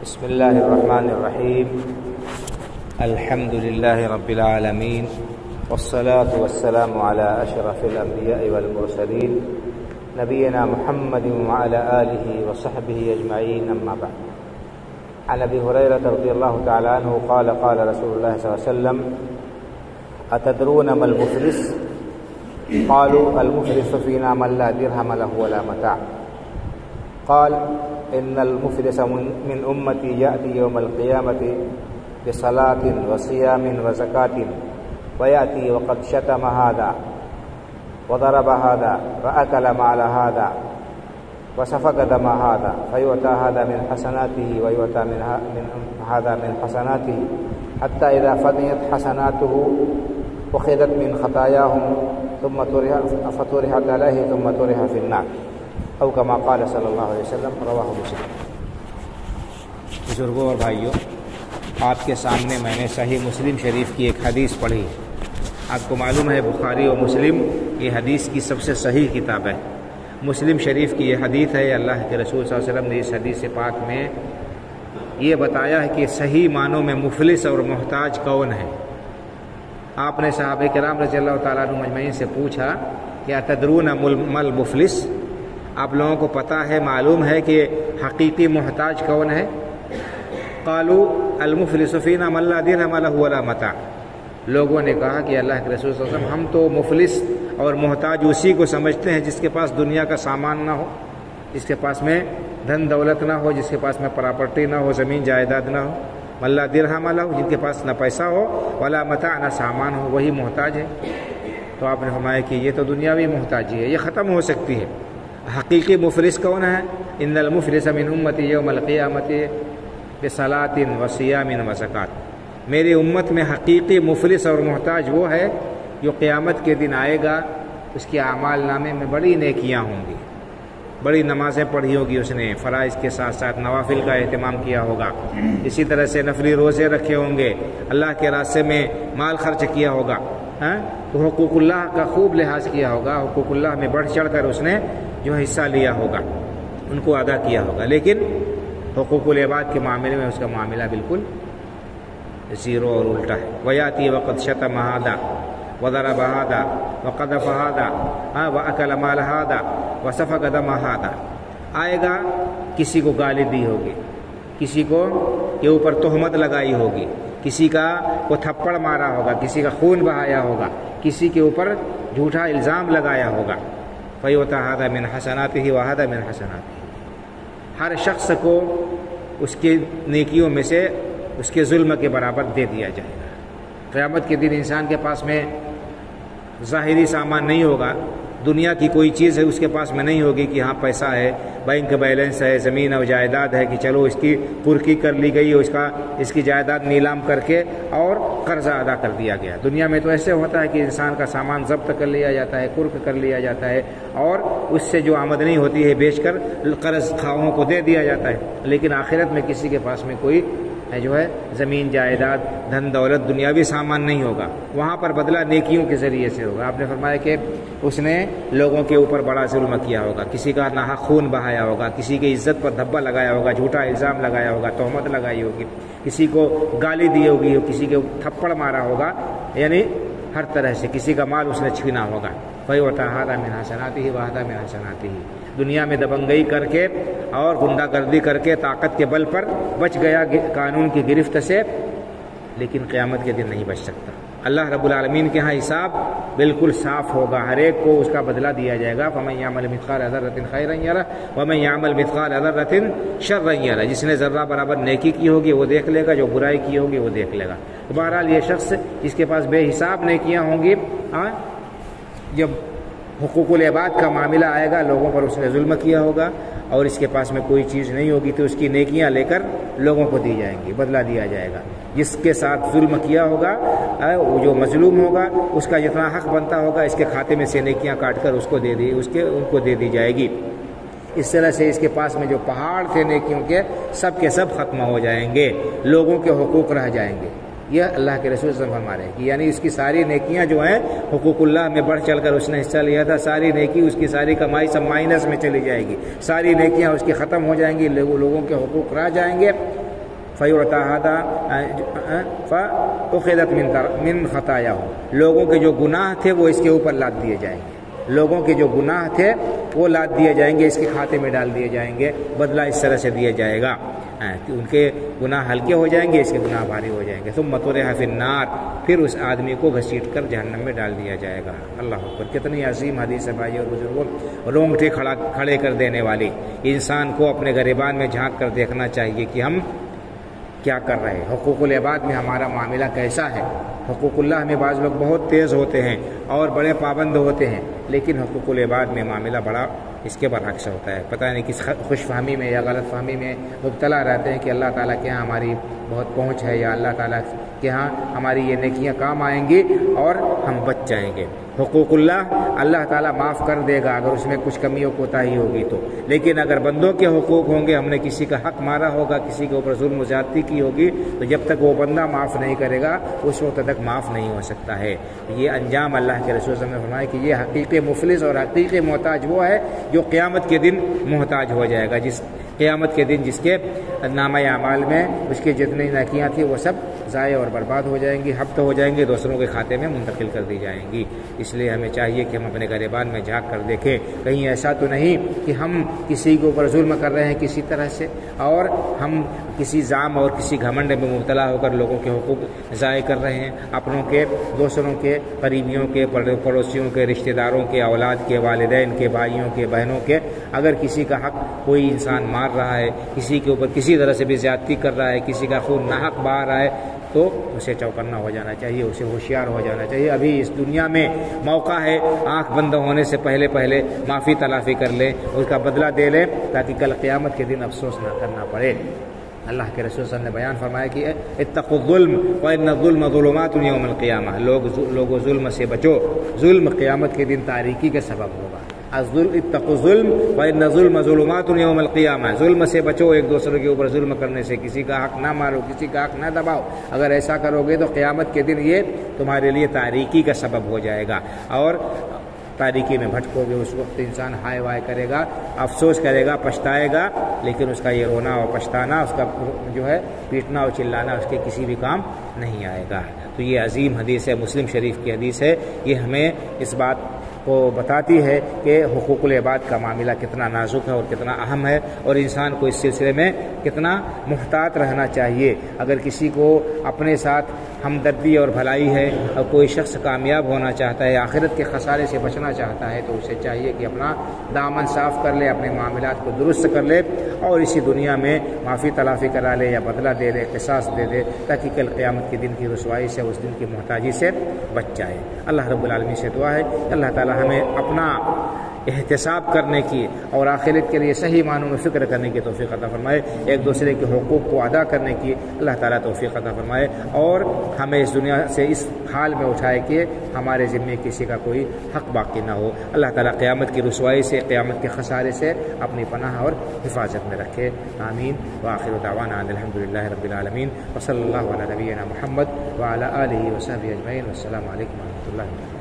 بسم الله الرحمن الرحيم. الحمد لله رب العالمين، والصلاة والسلام على أشرف الأنبياء والمرسلين نبينا محمد وعلى آله وصحبه أجمعين، أما بعد. عن أبي هريرة رضي الله تعالى عنه قال قال رسول الله صلى الله عليه وسلم: أتدرون ما المفلس؟ قالوا: المفلس فينا من لا درهم له ولا متاع. قال: إن المفلس من أمتي يأتي يوم القيامة بصلاة وصيام وزكاة، ويأتي وقد شتم هذا وضرب هذا وأكل مال هذا وسفك دم هذا، فيؤتى هذا من حسناته ويؤتى من هذا من حسناته، حتى إذا فنيت حسناته أخذت من خطاياهم ثم فطرحت عليه ثم طرح في النار، او کما قال صلی اللہ علیہ وسلم، رواہ مسلم۔ بزرگوں اور بھائیوں، آپ کے سامنے میں نے صحیح مسلم شریف کی ایک حدیث پڑھی۔ آپ کو معلوم ہے بخاری و مسلم یہ حدیث کی سب سے صحیح کتاب ہے۔ مسلم شریف کی یہ حدیث ہے، اللہ کے رسول صلی اللہ علیہ وسلم نے اس حدیث پاک میں یہ بتایا ہے کہ صحیح معنوں میں مفلس اور محتاج کون ہے۔ آپ نے صحابہ کرام رضی اللہ تعالیٰ عنہ مجمعین سے پوچھا کہ اتدرون مل مفلس، آپ لوگوں کو پتہ ہے، معلوم ہے کہ حقیقی محتاج کون ہے؟ قالوا المفلس فینا من لا درہم لہ ولا متاع۔ لوگوں نے کہا کہ اللہ کے رسول صلی اللہ علیہ وسلم، ہم تو مفلس اور محتاج اسی کو سمجھتے ہیں جس کے پاس دنیا کا سامان نہ ہو، جس کے پاس میں دھن دولت نہ ہو، جس کے پاس میں پراپرٹی نہ ہو، زمین جائیداد نہ ہو۔ من لا درہم لہ، جن کے پاس نہ پیسہ ہو، ولا متاع، نہ سامان ہو، وہی محتاج ہے۔ تو آپ نے فرمایا کہ یہ تو دنیاوی محتاجی ہے، یہ ختم ہو سکتی ہے۔ حقیقی مفلس کون ہے؟ ان المفلس من امتی یوم القیامت بصلاۃ وصیام وزکات۔ میری امت میں حقیقی مفلس اور محتاج وہ ہے جو قیامت کے دن آئے گا، اس کے اعمال نامے میں بڑی نیکیاں ہوں گی، بڑی نمازیں پڑھی ہوگی، اس نے فرائض کے ساتھ ساتھ نوافل کا اہتمام کیا ہوگا، اسی طرح سے نفلی روزے رکھے ہوں گے، اللہ کے راستے میں مال خرچ کیا ہوگا، تو حقوق اللہ کا خوب لحاظ کیا ہوگا، حقوق اللہ میں بڑھ چڑھ کر اس نے جو حصہ لیا ہوگا ان کو ادا کیا ہوگا، لیکن حقوق العباد کے معاملے میں اس کا معاملہ بالکل زیرو اور الٹا ہے۔ ویاتی وقد شتم ہذا وضرب ہذا وقذف ہذا واکل مال ہذا وسفک دم ہذا۔ آئے گا، کسی کو گالی دی ہوگی، کسی کو کے اوپر تہمت لگائی ہوگی، کسی کا کو تھپڑ مارا ہوگا، کسی کا خون بہایا ہوگا، کسی کے اوپر جھوٹا الزام لگایا ہوگا۔ فیؤتی ھذا من حسناتہ وھذا من حسناتہ۔ ہر شخص کو اس کے نیکیوں میں سے اس کے ظلم کے برابر دے دیا جائے گا۔ قیامت کے دن انسان کے پاس میں ظاہری سامان نہیں ہوگا، دنیا کی کوئی چیز ہے اس کے پاس میں نہیں ہوگی کہ ہاں پیسہ ہے، بینک بیلنس ہے، زمین اور جائیداد ہے کہ چلو اس کی پرکی کر لی گئی، اس کی جائیداد نیلام کر کے اور قرضہ ادا کر دیا گیا۔ دنیا میں تو ایسے ہوتا ہے کہ انسان کا سامان ضبط کر لیا جاتا ہے، قرق کر لیا جاتا ہے، اور اس سے جو آمدنی ہوتی ہے بیچ کر قرض خواہوں کو دے دیا جاتا ہے، لیکن آخرت میں کسی کے پاس میں کوئی جو ہے زمین جائیداد دھن دولت دنیاوی سامان نہیں ہوگا، وہاں پر بدلہ نیکیوں کے ذریعے سے ہوگا۔ آپ نے فرمایا کہ اس نے لوگوں کے اوپر بڑا ظلم کیا ہوگا، کسی کا ناحق خون بہایا ہوگا، کسی کی عزت پر دھبا لگایا ہوگا، جھوٹا الزام لگایا ہوگا، تہمت لگائی ہوگی، کسی کو گالی دی ہوگی، کسی کے تھپڑ مارا ہوگا، یعنی ہر طرح سے کسی کا مال اس نے چھینا ہوگا۔ فیؤتی ھذا من حسناتہ وھذا من حسناتہ۔ دنیا میں دبنگئی کر کے اور غنڈہ گردی کر کے طاقت کے بل پر بچ گیا قانون کی گرفت سے، لیکن قیامت کے دن نہیں بچ سکتا۔ اللہ رب العالمین کے ہاں حساب بالکل صاف ہوگا، ہر ایک کو اس کا بدلہ دیا جائے گا۔ فمن یعمل مثقال ذرۃ خیرا یرہ ومن یعمل مثقال ذرۃ شرا یرہ۔ جس نے ذرہ برابر نیکی کی ہوگی وہ دیکھ لے گا، جو برائی کی ہوگی وہ دیکھ لے گا۔ بہرحال یہ شخص جس کے پاس بے حساب نیکیاں ہوں گی، جب حقوق العباد کا معاملہ آئے گا، لوگوں پر اس نے ظلم کیا ہوگا اور اس کے پاس میں کوئی چیز نہیں ہوگی، تو اس کی نیکیاں لے کر لوگوں کو دی جائیں گی، بدلہ دیا جائے گا۔ جس کے ساتھ ظلم کیا ہوگا، وہ جو مظلوم ہوگا، اس کا جتنا حق بنتا ہوگا اس کے کھاتے میں سے نیکیاں کاٹ کر ان کو دے دی جائے گی۔ اس طرح سے اس کے پاس میں جو پہاڑ تھے نیکیوں کے، سب ختم ہو جائیں گے، لوگوں کے حقوق رہ جائیں گے۔ یہ اللہ کے رسول صلی اللہ علیہ وسلم فرما رہے ہیں کہ یعنی اس کی ساری نیکیاں جو ہیں حقوق اللہ میں بڑھ چل کر اس نے حصہ لیا تھا، ساری نیکی اس کی ساری کمائی سب مائنس میں چلی جائے گی، ساری نیکیاں اس کی ختم ہو جائیں گی، لوگوں کے حقوق رہ جائیں گے، فیعطیٰ ہذا فأخذت من خطایاہم، لوگوں کے جو گناہ تھے وہ اس کے اوپر لاد دیے جائیں گے، لوگوں کے جو گناہ تھے وہ لاد دیے جائیں گے، اس کے کھاتے میں ڈال دیے جائیں گے، بدلہ اس طرح سے دیا جائے گا کہ ان کے گناہ ہلکے ہو جائیں گے، اس کے گناہ بھاری ہو جائیں گے۔ ثم طرح فی النار، پھر اس آدمی کو گھسیٹ کر جہنم میں ڈال دیا جائے گا۔ اللہ اکبر، کتنی عظیم حدیث ہے بھائی اور بزرگوں، رونگٹے کھڑے کر دینے والی۔ انسان کو اپنے گریبان میں جھانک کر دیکھنا چاہیے کہ ہم کیا کر رہے ہیں، حقوق العباد میں ہمارا معاملہ کیسا ہے۔ حقوق اللہ میں بعض لوگ بہت تیز ہوتے ہیں اور بڑے پابند ہوتے ہیں، لیکن حقوق العباد میں معاملہ بڑا اس کے برعکس ہوتا ہے۔ پتہ نہیں کس خوش فہمی میں یا غلط فہمی میں مبتلا رہتے ہیں کہ اللہ تعالیٰ کے یہاں ہماری بہت پہنچ ہے، یا اللہ تعالیٰ کے ہاں ہماری یہ نیکیاں کام آئیں گی اور ہم بچ جائیں گے۔ حقوق اللہ تعالیٰ معاف کر دے گا اگر اس میں کچھ کمی و کوتاہی ہوگی تو، لیکن اگر بندوں کے حقوق ہوں گے، ہم نے کسی کا حق مارا ہوگا، کسی کے اوپر ظلم و زیادتی کی ہوگی، تو جب تک وہ بندہ معاف نہیں کرے گا اس وقت تک معاف نہیں ہو سکتا ہے۔ یہ انجام اللہ کے رسول صلی اللہ علیہ وسلم نے فرمایا کہ یہ حقیقی مفلس اور حقیقی محتاج وہ ہے جو قیامت کے دن محتاج ہو جائے گا، جس قیامت کے دن جس کے نامہ اعمال میں اس کی جتنی نیکیاں تھیں وہ سب ضائع اور برباد ہو جائیں گی، حبط ہو جائیں گے، دوسروں کے کھاتے میں منتقل کر دی جائیں گی۔ اس لیے ہمیں چاہیے کہ ہم اپنے گریبان میں جھانک کر دیکھیں، کہیں ایسا تو نہیں کہ ہم کسی کے اوپر ظلم کر رہے ہیں کسی طرح سے، اور ہم کسی زعم اور کسی گھمنڈ میں مبتلا ہو کر لوگوں کے حقوق ضائع کر رہے ہیں، اپنوں کے، دوسروں کے، قریبیوں کے، پڑوسیوں کے، رشتہ داروں کے، اولاد کے، والدین کے، بھائیوں کے، بہنوں کے۔ اگر کسی کا حق کوئی انسان مار رہا ہے، کسی کے اوپر کسی طرح سے بھی زیادتی کر رہا ہے، کسی کا خون ناحق بہا رہا ہے، تو اسے چوکنا ہو جانا چاہیے، اسے ہوشیار ہو جانا چاہیے۔ ابھی اس دنیا میں موقع ہے، آنکھ بند ہونے سے پہلے معافی تلافی کر لیں، اس کا بدلہ دے لیں، تاکہ کل قیامت کے دن افسوس نہ کرنا پڑے۔ اللہ کے رسول صلی اللہ علیہ وسلم نے بیان فرمایا کہ اتقوا الظلم وان الظلم ظلمات یوم القیامہ، لوگوں ظلم سے بچو، ظلم قیامت کے دن تاریکی کا سبب ہوگا۔ اتقوا الظلم وان الظلم ظلمات یوم القیامہ، ظلم سے بچو، ایک دوسرے کے اوپر ظلم کرنے سے، کسی کا حق نہ مارو، کسی کا حق نہ دباؤ۔ اگر ایسا کرو گے تو قیامت کے دن یہ تمہارے لیے تاریکی کا سبب ہو جائے گا، اور تاریکی میں بھٹکو گے، اس وقت انسان ہائے وائے کرے گا، افسوس کرے گا، پچھتائے گا، لیکن اس کا یہ رونا اور پچھتانا، اس کا جو ہے پیٹنا اور چلانا اس کے کسی بھی کام نہیں آئے گا۔ تو یہ عظیم حدیث ہے، مسلم شریف کی حدیث ہے، یہ ہمیں اس بات کو بتاتی ہے کہ حقوق العباد کا معاملہ کتنا نازک ہے اور کتنا اہم ہے، اور انسان کو اس سلسلے میں کتنا محتاط رہنا چاہیے۔ اگر کسی کو اپنے ساتھ ہمدردی اور بھلائی ہے، اور کوئی شخص کامیاب ہونا چاہتا ہے، آخرت کے خسارے سے بچنا چاہتا ہے، تو اسے چاہیے کہ اپنا دامن صاف کر لے، اپنے معاملات کو درست کر لے، اور اسی دنیا میں معافی تلافی کرا لے یا بدلہ دے دے، قصاص دے دے، تاکہ کل قیامت کے دن کی رسوائی سے، اس دن کی محتاجی سے بچ جائے۔ اللہ رب العالمین سے دعا ہے کہ اللہ تعالی ہمیں اپنا احتساب کرنے کی اور آخرت کے لیے صحیح معنوں میں فکر کرنے کی توفیق عطا فرمائے، ایک دوسرے کے حقوق کو ادا کرنے کی اللہ تعالیٰ توفیق عطا فرمائے، اور ہمیں اس دنیا سے اس حال میں اٹھائے کہ ہمارے ذمے کسی کا کوئی حق باقی نہ ہو۔ اللہ تعالیٰ قیامت کی رسوائی سے، قیامت کے خسارے سے اپنی پناہ اور حفاظت میں رکھے، آمین۔ وآخر دعوانا ان الحمدللہ رب العالمین، وصلی اللہ علی نبینا محمد وعلی آلہ وصحبہ اجمعین، والسلام علیکم ورحمۃ اللہ وبرکاتہ۔